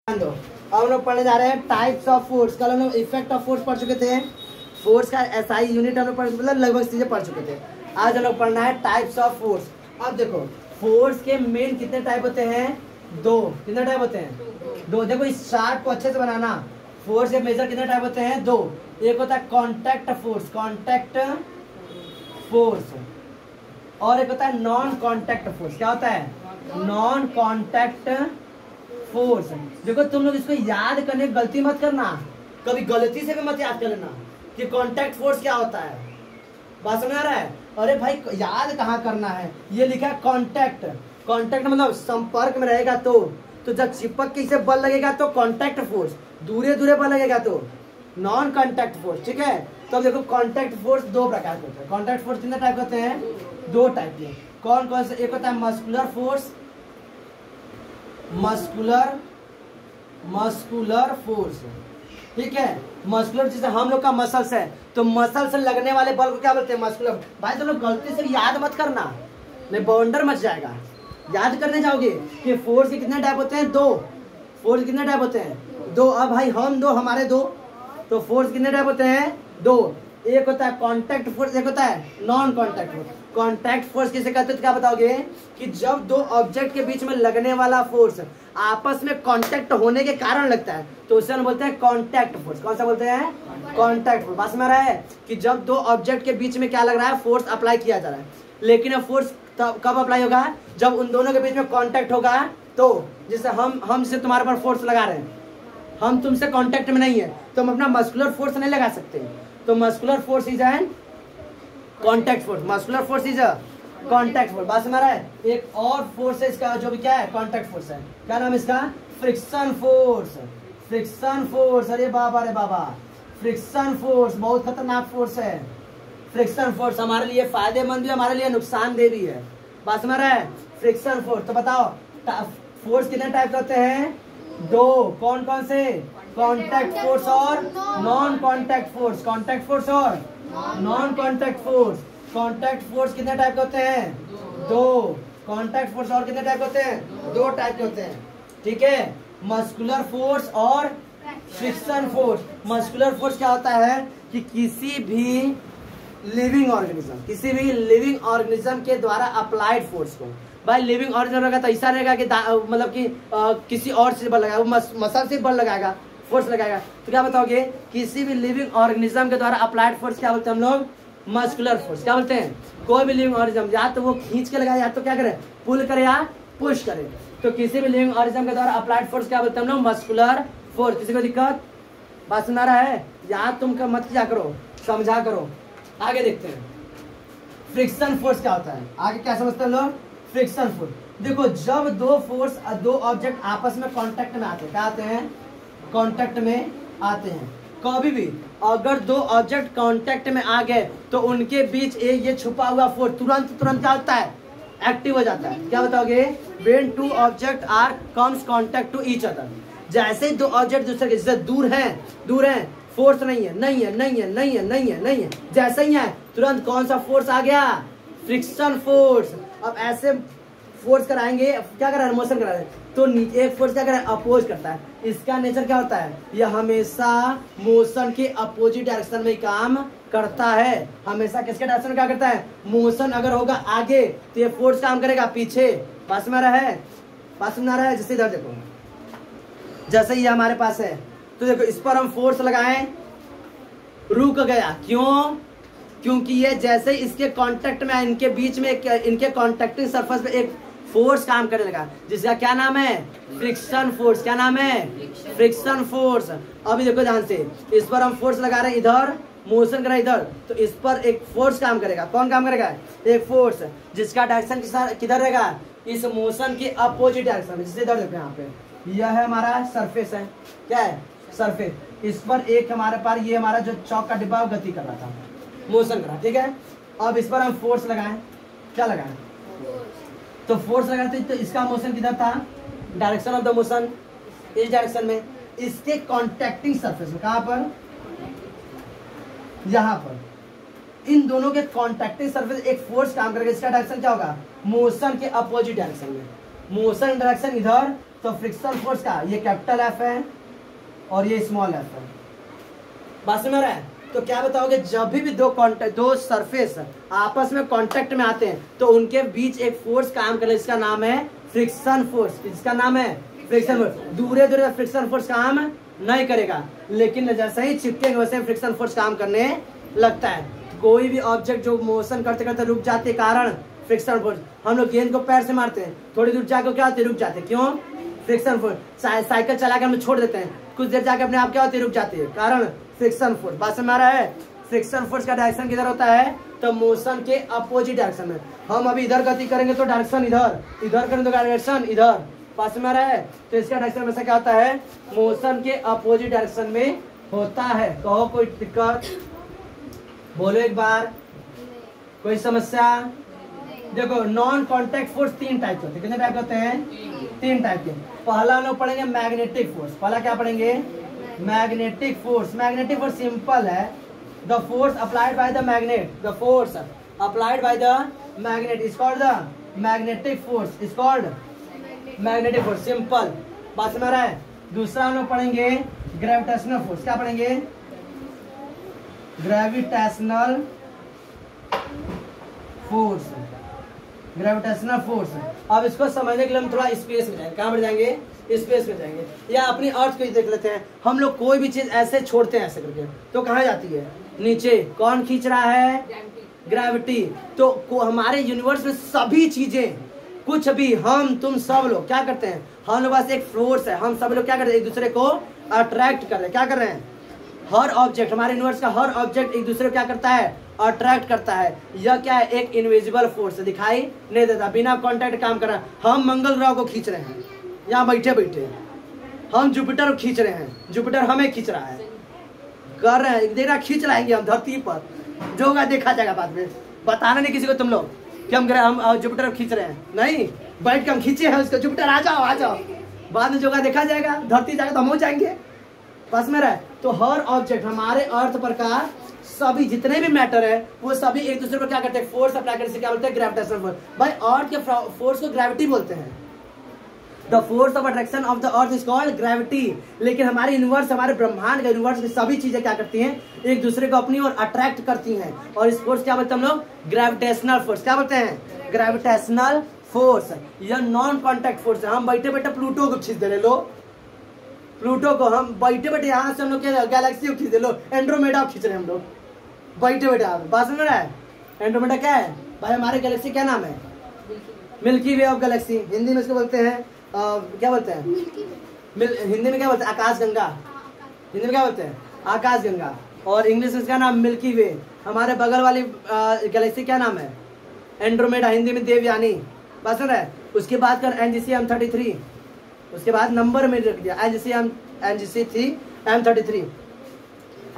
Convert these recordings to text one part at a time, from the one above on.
दो। अब हम लोग पढ़ने जा रहे हैं टाइप्स ऑफ फोर्स। कल हम लोग इफेक्ट ऑफ फोर्स पढ़ चुके थे। फोर्स का एसआई यूनिट हम लोग मतलब लगभग चीजें पढ़ चुके थे। आज हम लोग पढ़ना है टाइप्स ऑफ फोर्स। अब देखो फोर्स के मेन कितने टाइप होते हैं? दो। कितने टाइप होते हैं? दो। देखो इस चार्ट को अच्छे से बनाना। फोर्स के मेजर कितने टाइप होते हैं? दो। एक होता है कॉन्टैक्ट फोर्स, कॉन्टैक्ट फोर्स, और एक होता है नॉन कॉन्टैक्ट फोर्स। क्या होता है? Non contact force. देखो तुम लोग इसको याद करने की गलती मत करना, कभी गलती से भी मत याद कर लेना कि कॉन्टैक्ट फोर्स क्या होता है। बात समझ आ रहा है? अरे भाई याद कहाँ करना है, ये लिखा है कॉन्टैक्ट। कॉन्टैक्ट मतलब संपर्क में रहेगा तो जब चिपक के इसे बल लगेगा तो कॉन्टैक्ट फोर्स, दूरे दूरे बल लगेगा तो नॉन कॉन्टैक्ट फोर्स। ठीक है, तो देखो कॉन्टैक्ट फोर्स दो प्रकार के होते हैं। कॉन्टैक्ट फोर्स कितने टाइप होते हैं? दो टाइप के। कौन कौन से? एक होता है मस्कुलर फोर्स, मस्कुलर फोर्स। ठीक है, मस्कुलर जैसे हम लोग का मसल्स है तो मसल से लगने वाले बल को क्या बोलते हैं? मस्कुलर। भाई तुम लोग गलती से याद मत करना, नहीं बाउंडर मच जाएगा। याद करने जाओगे कि फोर्स के कितने टाइप होते हैं? दो। फोर्स कितने टाइप होते हैं? दो। अब भाई हम दो, हमारे दो, तो फोर्स कितने टाइप होते हैं? दो। एक होता है कॉन्टैक्ट फोर्स, एक होता है non contact force. Contact force किसे कहते हैं? क्या बताओगे? कि जब दो ऑब्जेक्ट के बीच में लगने वाला फोर्स आपस में कांटेक्ट होने के कारण लगता है तो उसे हम बोलते हैं कॉन्टैक्ट फोर्स। कौन सा बोलते हैं? Contact force. बात में रहा है कि जब दो ऑब्जेक्ट के बीच में क्या लग रहा है? फोर्स अप्लाई किया जा रहा है, लेकिन अब फोर्स कब अप्लाई होगा? जब उन दोनों के बीच में कॉन्टैक्ट होगा। तो जैसे हम जिसे तुम्हारे पर फोर्स लगा रहे हैं, हम तुमसे कांटेक्ट में नहीं है तो हम अपना मस्कुलर फोर्स नहीं लगा सकते। तो muscular force is an contact force. Muscular force is a contact force. बात समझ रहा है? एक और फोर्स है इसका जो भी क्या है? कॉन्टैक्ट फोर्स है। क्या नाम है इसका? Friction force. Friction force. अरे बाबा, अरे बाबा, फ्रिक्शन फोर्स बहुत खतरनाक फोर्स है। फ्रिक्शन फोर्स हमारे लिए फायदेमंद भी, हमारे लिए नुकसानदेह भी है। बात समझ रहा है? Friction force. तो बताओ फोर्स कितने टाइप के होते हैं? दो। कौन कौन से? कॉन्टैक्ट फोर्स और non contact force. Contact force और non contact force. Contact force कितने टाइप के होते हैं? दो। कॉन्टैक्ट फोर्स और कितने टाइप के होते हैं? दो टाइप के होते हैं। ठीक है, मस्कुलर फोर्स और फ्रिक्शन फोर्स। मस्कुलर फोर्स क्या होता है कि किसी भी लिविंग ऑर्गेनिज्म के द्वारा अप्लाइड फोर्स को, भाई लिविंग ऑर्गेनिज्म रहेगा तो ऐसा रहेगा कि मतलब कि किसी और से बल लगाएगा, वो मसल से बल लगाएगा, फोर्स लगाएगा। तो क्या बताओगे? किसी भी लिविंग ऑर्गेनिज्म के द्वारा अप्लाइड फोर्स क्या बोलते हैं हम लोग? Muscular force. क्या बोलते हैं? कोई भी लिविंग ऑर्गेनिज्म या तो वो खींच के लगाए या तो क्या करे? पुल करे या पुश करे। तो किसी भी लिविंग ऑर्गेनिज्म के द्वारा अप्लाइड फोर्स क्या बोलते हैं हम लोग? Muscular force. किसी को दिक्कत? बात सुना रहा है? याद तुम मत किया करो, समझा करो। आगे देखते हैं फ्रिक्शन फोर्स क्या होता है। आगे क्या समझते हैं लोग? Friction force. देखो जब दो ऑब्जेक्ट आपस में कांटेक्ट में आते हैं, क्या आते हैं? कांटेक्ट में आते हैं। कभी भी अगर दो ऑब्जेक्ट कांटेक्ट में आ गए तो उनके बीच एक ये छुपा हुआ फोर्स तुरंत क्या होता है? एक्टिव हो जाता है। क्या बताओगे? When two object are comes contact to each other. जैसे दो ऑब्जेक्ट दूसरे के जैसे दूर हैं, फोर्स नहीं है, जैसे ही है तुरंत कौन सा फोर्स आ गया? Friction force. अब ऐसे फोर्स कराएंगे, क्या करा? मोशन करा रहे तो एक फोर्स क्या करा? अपोज करता है। इसका नेचर क्या होता है? यह हमेशा मोशन के अपोजिट डायरेक्शन में काम करता है। हमेशा किसके डायरेक्शन में क्या करता है? मोशन अगर होगा आगे तो ये फोर्स काम करेगा पीछे। पास में आ रहा है? पास में आ रहा है? जैसे इधर देखो, जैसे ये हमारे पास है तो देखो इस पर हम फोर्स लगाएं, रुक गया। क्यों? क्योंकि ये जैसे इसके कांटेक्ट में, इनके बीच में इनके कांटेक्टिंग सरफेस पे एक फोर्स काम करने लगा जिसका क्या नाम है? Friction force. क्या नाम है? Friction force. अभी देखो ध्यान से, इस पर हम फोर्स लगा रहे हैं, इधर मोशन करा इधर, तो इस पर एक फोर्स काम करेगा। कौन काम करेगा? एक फोर्स जिसका डायरेक्शन किधर रहेगा? इस मोशन के अपोजिट डायरेक्शन में। जैसे इधर देखो, यहाँ पे यह है हमारा सरफेस है। क्या है? सरफेस। इस पर एक हमारे पास ये हमारा जो चौक का डिब्बा गति कर रहा था, मोशन करा। ठीक है, अब इस पर हम फोर्स लगाएं। क्या लगाएं? तो फोर्स लगाते तो इसका मोशन किधर था? डायरेक्शन ऑफ द मोशन इस डायरेक्शन में। इसके कॉन्टेक्टिंग सरफेस में, कहां पर? यहां पर। इन दोनों के कॉन्टेक्टिंग सरफेस एक फोर्स काम करेगा। इसका डायरेक्शन क्या होगा? मोशन के अपोजिट डायरेक्शन में। मोशन डायरेक्शन इधर तो फ्रिक्शनल फोर्स का ये कैपिटल एफ है और ये स्मॉल एफ है। बात समझ रहा है? तो क्या बताओगे, जब भी दो सरफेस आपस में कांटेक्ट में आते हैं तो उनके बीच एक फोर्स काम करे, इसका नाम है फ्रिक्शन फोर्स। इसका नाम है फ्रिक्शन फोर्स। दूरे दूरे फ्रिक्शन फोर्स काम नहीं करेगा, लेकिन जैसे ही चिपकेंगे वैसे फ्रिक्शन फोर्स काम करने लगता है। कोई भी ऑब्जेक्ट जो मोशन करते करते रुक जाते कारण फ्रिक्शन फोर्स। हम लोग गेंद को पैर से मारते हैं, थोड़ी दूर जाकर क्या होते, रुक जाते, क्यों? Friction force. साइकिल चला के हम छोड़ देते हैं, कुछ देर जाके अपने आप क्या होती है, रुक जाती है, कारण फ्रिक्शन फोर्स। बात समझ आ रहा है? फ्रिक्शन फोर्स का डायरेक्शन किधर होता है, तो मोशन के अपोजिट डायरेक्शन में। हम अभी इधर गति करेंगे तो डायरेक्शन इधर, इधर करेंगे तो डायरेक्शन इधर। पास में आ रहा है? तो इसका डायरेक्शन हमेशा क्या होता है, मोशन के अपोजिट डायरेक्शन में होता है। कहो कोई दिक्कत, बोलो एक बार, कोई समस्या? देखो नॉन कांटेक्ट फोर्स तीन टाइप के होते हैं। कितने टाइप होते हैं? तीन टाइप के। पहला हम लोग पढ़ेंगे मैग्नेटिक फोर्स। पहला क्या पढ़ेंगे? Magnetic force. Magnetic force simple है, the force applied by the magnet, the force applied by the magnet is called the magnetic force, is called magnetic force. Simple. बात समझ रहा है? दूसरा हम लोग पढ़ेंगे ग्रेविटेशनल फोर्स। क्या पढ़ेंगे? Gravitational force, gravitational force. अब इसको समझने के लिए हम थोड़ा स्पेस में जाएंगे। कहाँ बढ़ जाएंगे? स्पेस में जाएंगे, या अपनी अर्थ को देख लेते हैं। हम लोग कोई भी चीज ऐसे छोड़ते हैं ऐसे करके तो कहाँ जाती है? नीचे। कौन खींच रहा है? ग्रेविटी। तो हमारे यूनिवर्स में सभी चीजें, कुछ भी, हम तुम सब लोग क्या करते हैं, हम लोग पास एक फोर्स है, हम सब लोग क्या करते हैं, एक दूसरे को अट्रैक्ट कर रहे हैं। क्या कर रहे हैं? हर ऑब्जेक्ट, हमारे यूनिवर्स का हर ऑब्जेक्ट एक दूसरे को क्या करता है, अट्रैक्ट करता है। यह क्या है? एक इनविजिबल फोर्स, दिखाई नहीं देता, बिना कांटेक्ट काम कर रहा है। हम मंगल ग्रह को खींच रहे हैं यहाँ बैठे बैठे, हम जुपिटर को खींच रहे हैं, जुपिटर हमें खींच रहा है, कर रहे हैं, देखना खींच लाएंगे हम धरती पर, जो होगा देखा जाएगा बाद में। बताना नहीं किसी को तुम लोग कि हम जुपिटर को खींच रहे हैं, नहीं, बैठ के हम खींचे हैं उसको, जुपिटर आ जाओ आ जाओ, बाद में जो होगा देखा जाएगा, धरती जाएगा तो हम हो जाएंगे। बस में रहे तो हर ऑब्जेक्ट हमारे अर्थ पर का सभी जितने भी मैटर है वो सभी एक दूसरे पर क्या करते हैं, फोर्स अप्लाई करने से क्या बोलते हैं, ग्रेविटेशनल फोर्स। भाई अर्थ के फोर्स को ग्रेविटी बोलते हैं, the force of attraction of the earth is called gravity. लेकिन हमारे यूनिवर्स, हमारे ब्रह्मांड का यूनिवर्स की सभी चीजें क्या करती हैं, एक दूसरे को अपनी ओर अट्रैक्ट करती हैं, और इस फोर्स क्या बोलते हैं हम लोग, ग्रेविटेशनल फोर्स। क्या बोलते हैं? Gravitational force. यह नॉन कॉन्टैक्ट फोर्स है। हम बैठे बैठे प्लूटो को खींच दे रहे, लो प्लूटो को, हम बैठे बैठे यहाँ से हम लोग गैलेक्सी को खींच दे, लो एंड्रोमेडा को खींच रहे हैं हम लोग बैठे बैठे। आप बात समझ रहा है? एंड्रोमेडा क्या है भाई? हमारे गैलेक्सी क्या नाम है? Milky way of Galaxy. Hindi में इसको बोलते हैं क्या बोलते हैं? हिंदी में क्या बोलते हैं? आकाशगंगा। हिंदी में क्या बोलते हैं? आकाशगंगा। और इंग्लिश में इसका नाम मिल्की वे। हमारे बगल वाली गैलेक्सी क्या नाम है? एंड्रोमेडा, हिंदी में देवयानी। बात सुन रहा है? उसके बाद कर NGC M33, उसके बाद नंबर में रख दिया NGC M33।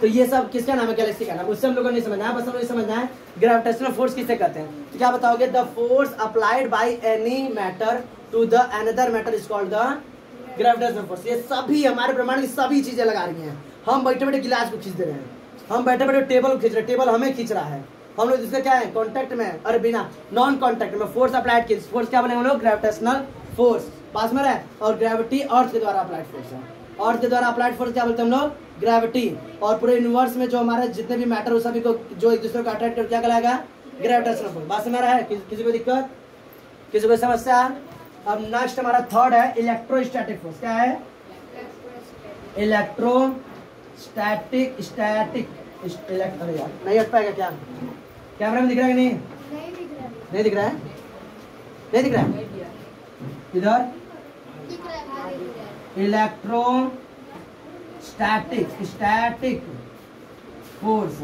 तो ये सब किसका नाम है? गैलेक्सी का नाम। उससे हम लोगों को नहीं समझना है, बस हमें समझना है ग्रेविटेशनल फोर्स किसे कहते हैं। तो क्या बताओगे? The force applied by any matter to the another matter is called the gravitational force. ये सभी हमारे ब्रह्मांड की सभी चीजें लगा रही हैं। हम बैठे बैठे गिलास को खींच दे रहे हैं, हम बैठे बैठे टेबल को खींच रहे हैं, टेबल हमें खींच रहा है, हम लोग जिसका क्या है, कॉन्टैक्ट में, और बिना नॉन कॉन्टैक्ट में फोर्स अप्लाइड की फोर्स क्या बने हम लोग? Gravitational force. पास में रहे। और ग्रेविटी अर्थ के द्वारा अप्लाइड फोर्स है। अर्थ के द्वारा अप्लाइड फोर्स क्या बोलते हैं हम लोग? ग्रेविटी। और पूरे यूनिवर्स में जो हमारे जितने भी मैटर हो सभी को जो एक दूसरे को अट्रैक्ट कर क्या कहलाएगा? Gravitational force. बात में रहा है? किसी को दिक्कत, किसी को समस्या? अब नेक्स्ट हमारा थर्ड है इलेक्ट्रोस्टैटिक फोर्स। क्या है? इलेक्ट्रोस्टैटिक अरे यार नहीं हट पाएगा क्या? कैमरा में दिख रहा है कि नहीं? नहीं दिख रहा है? नहीं दिख रहा है? इधर इलेक्ट्रोस्टैटिक फोर्स।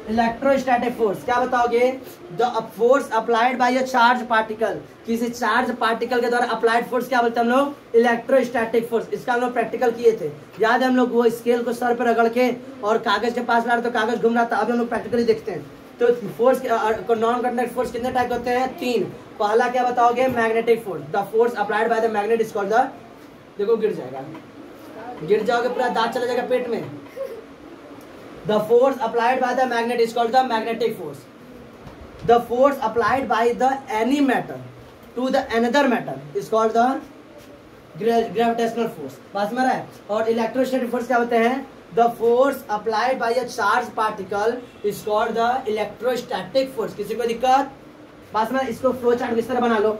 इलेक्ट्रोस्टैटिक फोर्स क्या बताओगे? The force applied bye a charge particle. किसी चार्ज पार्टिकल के द्वारा अप्लाइड फोर्स क्या बोलते हैं हम लोग? Electrostatic force. इसका हम लोग प्रैक्टिकल किए थे, याद है? हम लोग वो स्केल को सर पर रगड़ के और कागज के पास ला रहे तो कागज घूम रहा था। अब हम लोग प्रैक्टिकली देखते हैं। तो फोर्स नॉन कॉन्टैक्ट फोर्स कितने टाइप होते हैं? 3। पहला क्या बताओगे? Magnetic force. The force applied by the magnet is called the, देखो गिर जाएगा, गिर जाओगे पूरा दांत चला जाएगा पेट में। The force applied by the magnet is called the magnetic force. The force applied by the any matter to the another matter is called the gravitational force, बात में रहा है। और इलेक्ट्रोस्टैटिक फोर्स क्या होते हैं? The force applied bye a charge particle is called the electrostatic force. किसी को दिक्कत? बात में, इसको फ्लो चार्ट इस तरह बना लो,